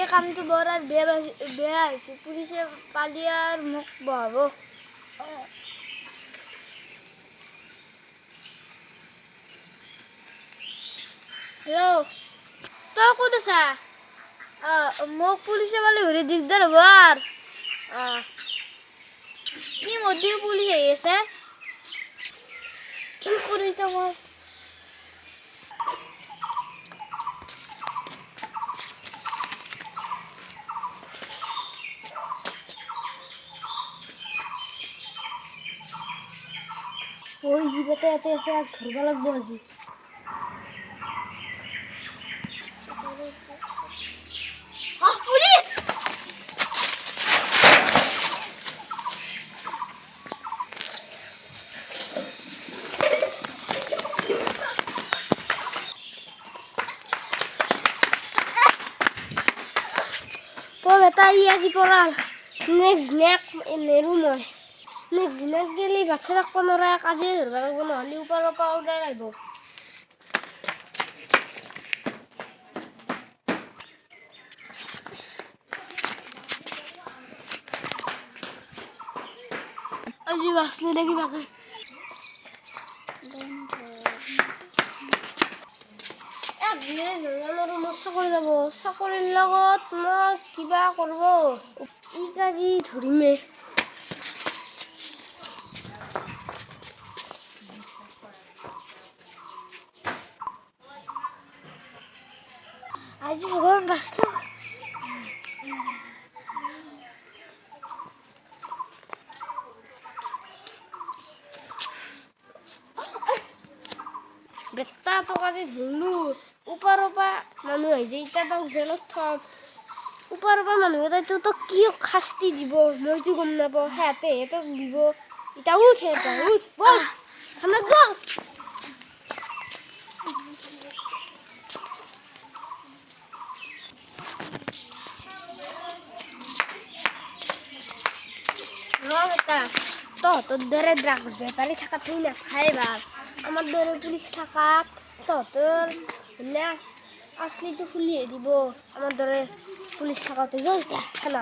কামটো বৰ আৰু বেয়া হৈছে পুলিচে পালি আৰু মোক বহাব হেল্ল' তই ক'ত আছা মোক পুলিচে পালি ঘূৰি দিগদাৰ হ'ব আৰু কি মধ্যে পুলিচ আহি আছে কি কৰি এতিয়া মই ঐ সিহঁতে ইয়াতে আছে আৰু ধৰিব লাগিব আজি পুলিচ বেটা ই আজি পৰা নেক্সট নেৰো মই নেক্সট দিনত গেলি বাচ্চা ৰাখব নোৱাৰা কাজিয়ে ধৰিব লাগিব নহ'লে ওপৰৰ পৰা অৰ্ডাৰ আহিব আজি বাচলি নেকি বাকে চাকৰি যাব চাকৰিৰ লগত মই কিবা কৰিব ই কাজি ধৰিমে আজি ভগৱান বাচলো বেটা তোক আজি ধৰিলো ওপৰৰ পৰা মানুহ আহি যায় এতিয়া তোক জেলত থম ওপৰৰ পৰা মানুহ এটাই তোক কি শাস্তি দিব মইতো গম নাপাওঁ সিহঁতেহে তোক দিব এতিয়া উঠ উঠ বল ঠাণ্ডাত বল বেটা তহঁতৰ দৰে ড্ৰাগছ বেপাৰী থকাটোৱে নাখায় ভাল আমাৰ দৰে পুলিচ থাকাত তহঁতৰ আচলিটো খুলিহে দিব আমাৰ দৰে পুলিচ থাকাতে যাওঁ এতিয়া খানা